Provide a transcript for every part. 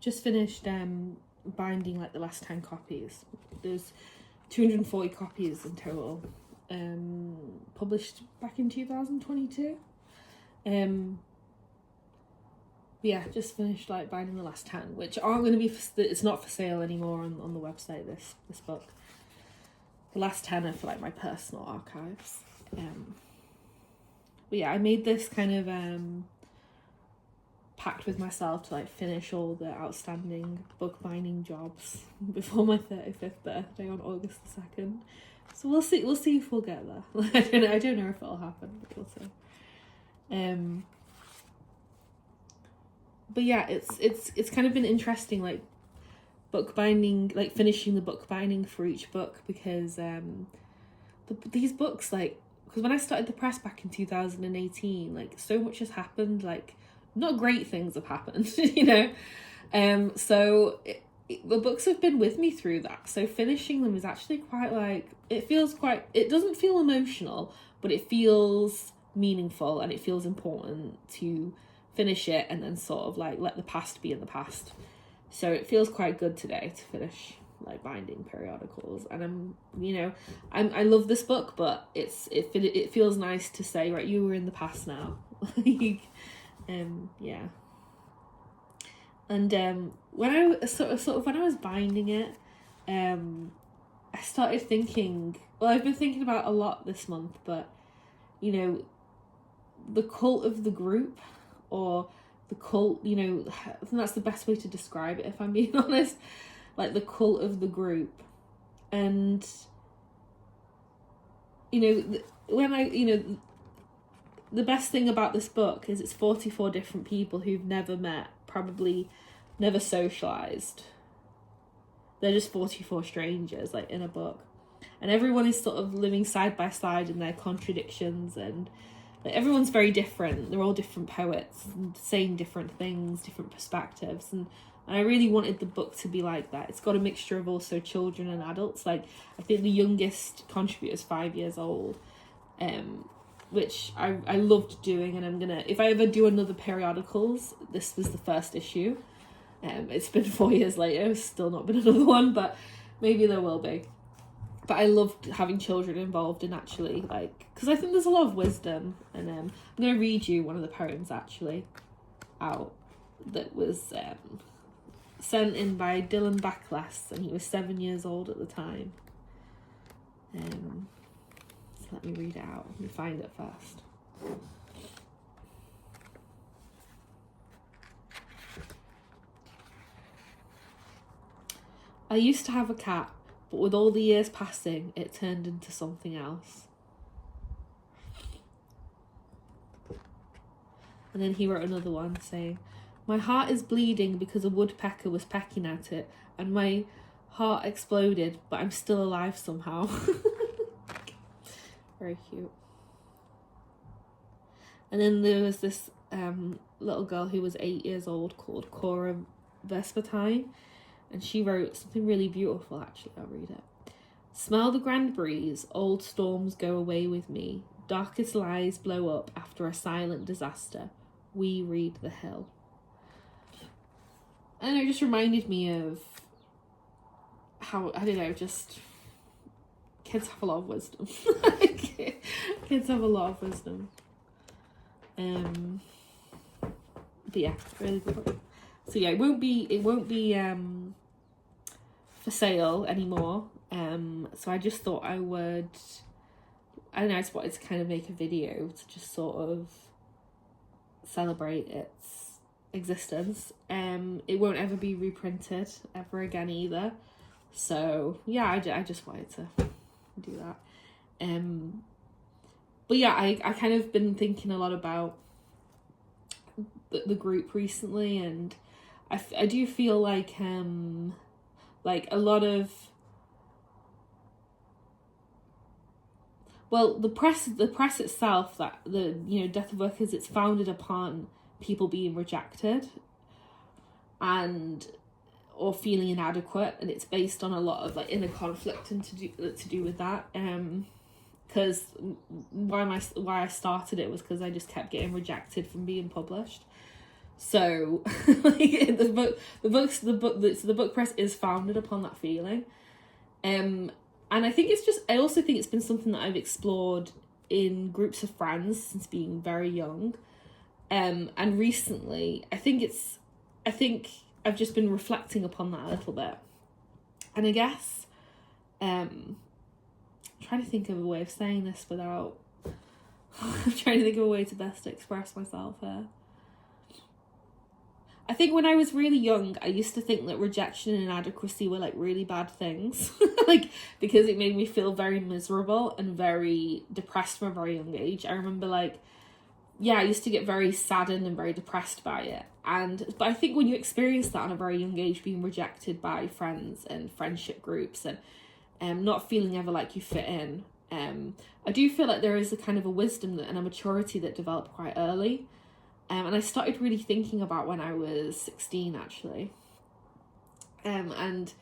just finished binding like the last 10 copies. There's 240 copies in total, published back in 2022. Yeah, just finished like binding the last 10, which aren't going to be it's not for sale anymore on the website, this book. The last 10 are for like my personal archives. But yeah, I made this kind of pact with myself to like finish all the outstanding bookbinding jobs before my 35th birthday on August the 2nd. So we'll see if we'll get there. I don't know if it'll happen, but we'll see. But yeah, it's kind of been interesting, like bookbinding, like finishing the bookbinding for each book, because these books, like, because when I started the press back in 2018, like so much has happened, like not great things have happened, you know. So the books have been with me through that. So finishing them is actually quite like, it doesn't feel emotional, but it feels meaningful and it feels important to finish it and then sort of like let the past be in the past. So it feels quite good today to finish like binding Periodicals, and I love this book, but it feels nice to say, right, you were in the past now. Yeah. And when I when I was binding it, I started thinking, well, I've been thinking about a lot this month, but the cult of the group, or the cult, I think that's the best way to describe it, if I'm being honest, like the cult of the group. And when the best thing about this book is it's 44 different people who've never met, probably never socialized. They're just 44 strangers, like, in a book, and everyone is sort of living side by side in their contradictions, and like, everyone's very different. They're all different poets and saying different things, different perspectives, and I really wanted the book to be like that. It's got a mixture of also children and adults. Like, I think the youngest contributor is 5 years old, which I loved doing, and I'm gonna, if I ever do another Periodicals, this was the first issue. It's been 4 years later, still not been another one, but maybe there will be. But I loved having children involved, and actually, like, because I think there's a lot of wisdom, and I'm going to read you one of the poems actually out that was sent in by Dylan Backless, and he was 7 years old at the time. So let me read it out. Let me find it first. I used to have a cat, but with all the years passing, it turned into something else. And then he wrote another one saying, my heart is bleeding because a woodpecker was pecking at it, and my heart exploded, but I'm still alive somehow. Very cute. And then there was this little girl who was 8 years old called Cora Vespertine, and she wrote something really beautiful, actually. I'll read it. Smell the grand breeze, old storms go away with me, darkest lies blow up after a silent disaster, we read the hill. And it just reminded me of how, I don't know, just kids have a lot of wisdom. Kids have a lot of wisdom. But yeah, really good book. So yeah, it won't be for sale anymore. So I just thought I would, I don't know, I just wanted to kind of make a video to just sort of celebrate its existence. It won't ever be reprinted ever again either. So yeah, I just wanted to do that. But yeah, I kind of been thinking a lot about the group recently, and I do feel like a lot of, well, the press itself, that the Death of Workers, it's founded upon people being rejected or feeling inadequate, and it's based on a lot of like inner conflict and to do with that. Because why I started it was because I just kept getting rejected from being published. So like, the book press is founded upon that feeling. And I think I also think it's been something that I've explored in groups of friends since being very young. And recently, I think I've just been reflecting upon that a little bit. And I guess, I'm trying to think of a way of saying this without, I'm trying to think of a way to best express myself here. I think when I was really young, I used to think that rejection and inadequacy were like really bad things, like because it made me feel very miserable and very depressed from a very young age. I remember I used to get very saddened and very depressed by it. But I think when you experience that on a very young age, being rejected by friends and friendship groups and not feeling ever like you fit in, I do feel like there is a kind of a wisdom and a maturity that developed quite early. And I started really thinking about when I was 16, actually. And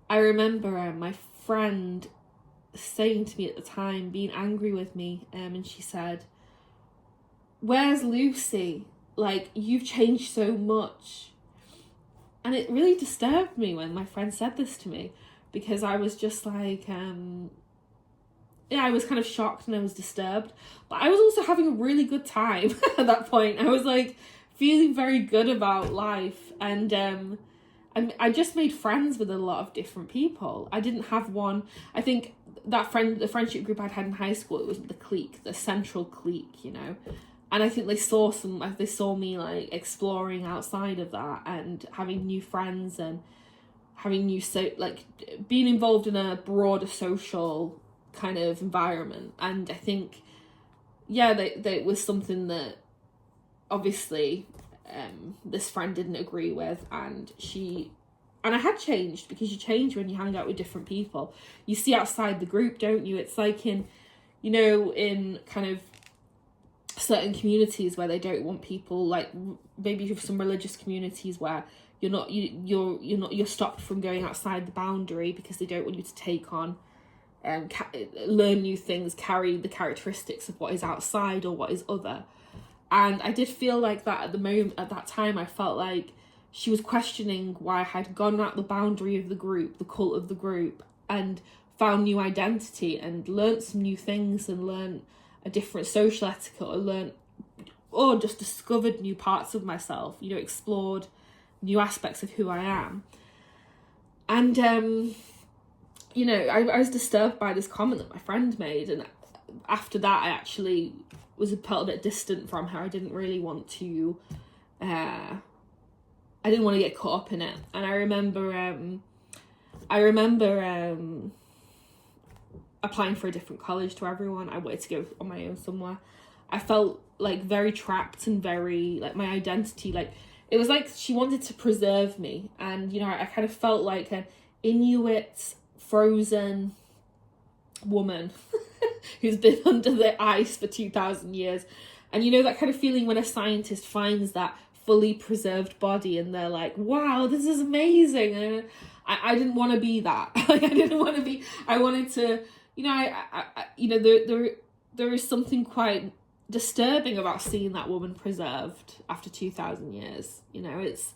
I remember my friend saying to me at the time, being angry with me, and she said, "Where's Lucy? Like, you've changed so much." And it really disturbed me when my friend said this to me, because I was just like, I was kind of shocked and I was disturbed, but I was also having a really good time at that point. I was like feeling very good about life, and I just made friends with a lot of different people. I didn't have one. I think the friendship group I'd had in high school, it was the clique, the central clique, you know. And I think they saw me like exploring outside of that and having new friends and having being involved in a broader social kind of environment. And I think it was something that obviously this friend didn't agree with, and I had changed, because you change when you hang out with different people. You see outside the group, don't you? It's like in kind of certain communities where they don't want people, like maybe you have some religious communities where you're stopped from going outside the boundary because they don't want you to take on learn new things, carry the characteristics of what is outside or what is other. And I did feel like that at that time. I felt like she was questioning why I had gone out the boundary of the group, the cult of the group, and found new identity and learnt some new things and learnt a different social etiquette, or just discovered new parts of myself, explored new aspects of who I am. And I was disturbed by this comment that my friend made, and after that I actually felt a bit distant from her. I didn't really want to get caught up in it. And I remember applying for a different college to everyone. I wanted to go on my own somewhere. I felt like very trapped and very like my identity, like it was like she wanted to preserve me. And I kind of felt like an Inuit frozen woman who's been under the ice for 2,000 years. And that kind of feeling when a scientist finds that fully preserved body and they're like, wow, this is amazing. And I didn't want to be that. I wanted to, there is something quite disturbing about seeing that woman preserved after 2,000 years. It's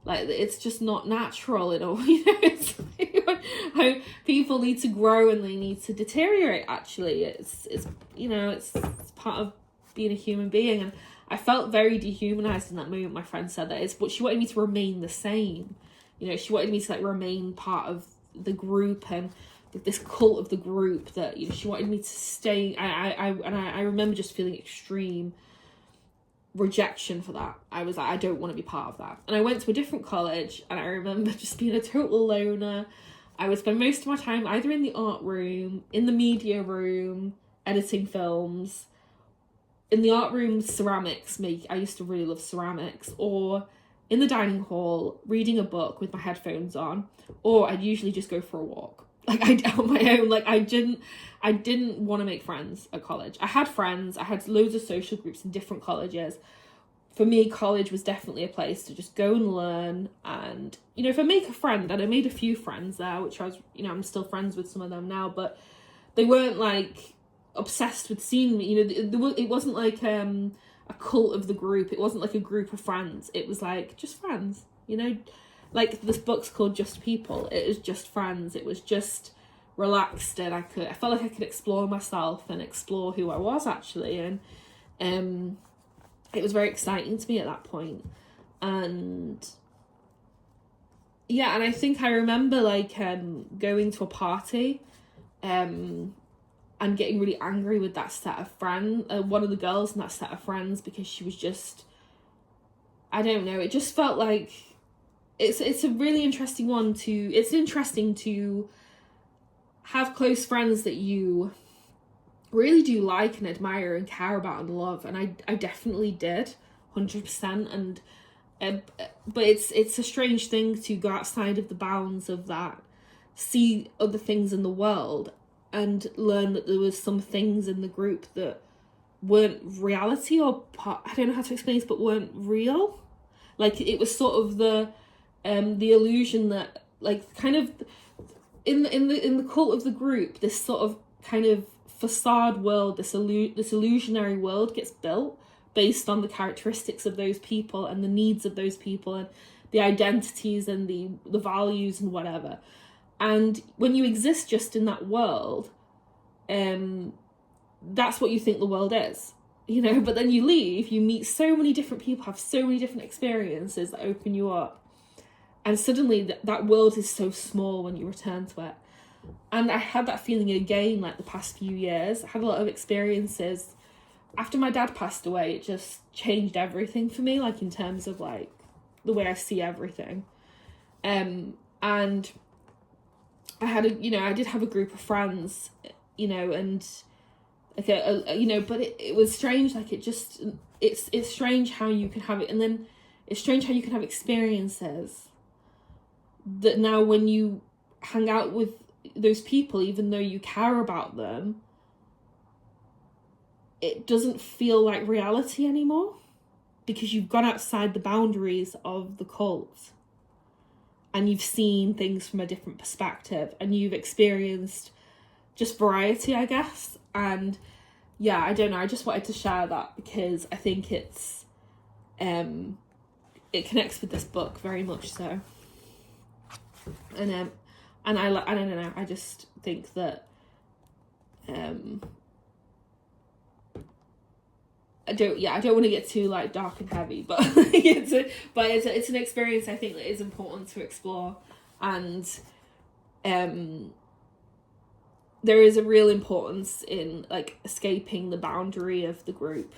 like, it's just not natural at all. It's how people need to grow and they need to deteriorate. Actually, it's part of being a human being. And I felt very dehumanized in that moment. My friend said that but she wanted me to remain the same. She wanted me to like remain part of the group and this cult of the group, that she wanted me to stay. I remember just feeling extreme rejection for that. I was like, I don't want to be part of that. And I went to a different college, and I remember just being a total loner. I would spend most of my time either in the art room, in the media room, editing films. In the art room, ceramics. I used to really love ceramics. Or in the dining hall, reading a book with my headphones on. Or I'd usually just go for a walk. Like on my own. Like I didn't want to make friends at college. I had friends. I had loads of social groups in different colleges. For me, college was definitely a place to just go and learn. And, if I make a friend, and I made a few friends there, which I was, I'm still friends with some of them now, but they weren't like obsessed with seeing me. It wasn't like a cult of the group. It wasn't like a group of friends. It was like just friends, you know, like this book's called Just People. It was just friends. It was just relaxed, and I felt like I could explore myself and explore who I was actually, and it was very exciting to me at that point. And yeah, and I think I remember like going to a party and getting really angry with that set of friends, one of the girls in that set of friends, because she was just, I don't know, it just felt like it's a really interesting one to, it's interesting to have close friends that you really do like and admire and care about and love, and I definitely did, 100%. And but it's a strange thing to go outside of the bounds of that, see other things in the world, and learn that there was some things in the group that weren't reality, or I don't know how to explain this, but weren't real. Like it was sort of the illusion that, like, kind of in the cult of the group, this sort of kind of facade world, this illusionary world gets built based on the characteristics of those people and the needs of those people and the identities and the values and whatever. And when you exist just in that world, that's what you think the world is, you know. But then you leave, you meet so many different people, have so many different experiences that open you up, and suddenly that world is so small when you return to it. And I had that feeling again, like the past few years. I had a lot of experiences after my dad passed away. It just changed everything for me, like in terms of like the way I see everything. And I had I did have a group of friends, you know, and like but it was strange. Like it's strange how you can have it, and then it's strange how you can have experiences that now when you hang out with those people, even though you care about them, it doesn't feel like reality anymore, because you've gone outside the boundaries of the cult and you've seen things from a different perspective and you've experienced just variety, I guess. And yeah, I don't know, I just wanted to share that because I think it's it connects with this book very much so. And I don't know, I just think that I don't want to get too like dark and heavy, but it's an experience I think that is important to explore, and there is a real importance in like escaping the boundary of the group.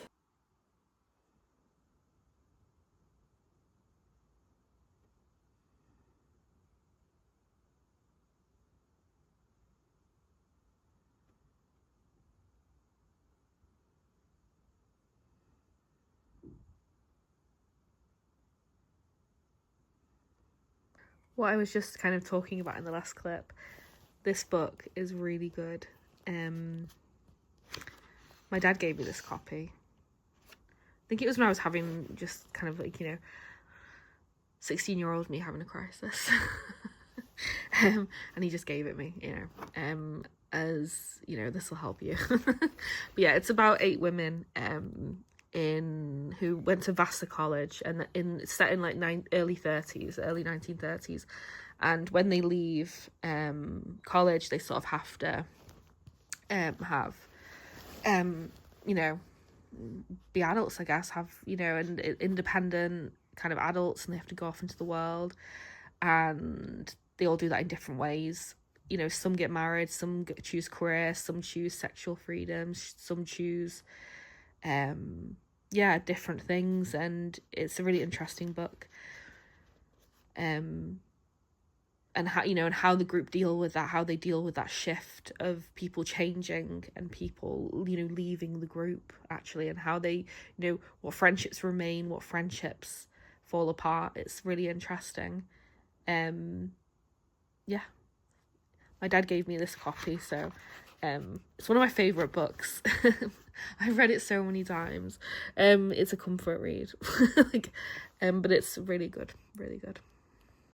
What I was just kind of talking about in the last clip, this book is really good. My dad gave me this copy. I think it was when I was having just kind of like, 16-year-old me having a crisis. And he just gave it me, as, this will help you. But yeah, it's about 8 women who went to Vassar College, and set in like early 1930s, and when they leave college, they sort of have to have be adults, I guess, have and independent kind of adults, and they have to go off into the world, and they all do that in different ways. Some get married, some choose career, some choose sexual freedom, some choose different things, and it's a really interesting book. And how and how the group deal with that, how they deal with that shift of people changing and people leaving the group actually, and how they what friendships remain, what friendships fall apart. It's really interesting. My dad gave me this copy, so it's one of my favorite books. I've read it so many times. It's a comfort read. But it's really good, really good.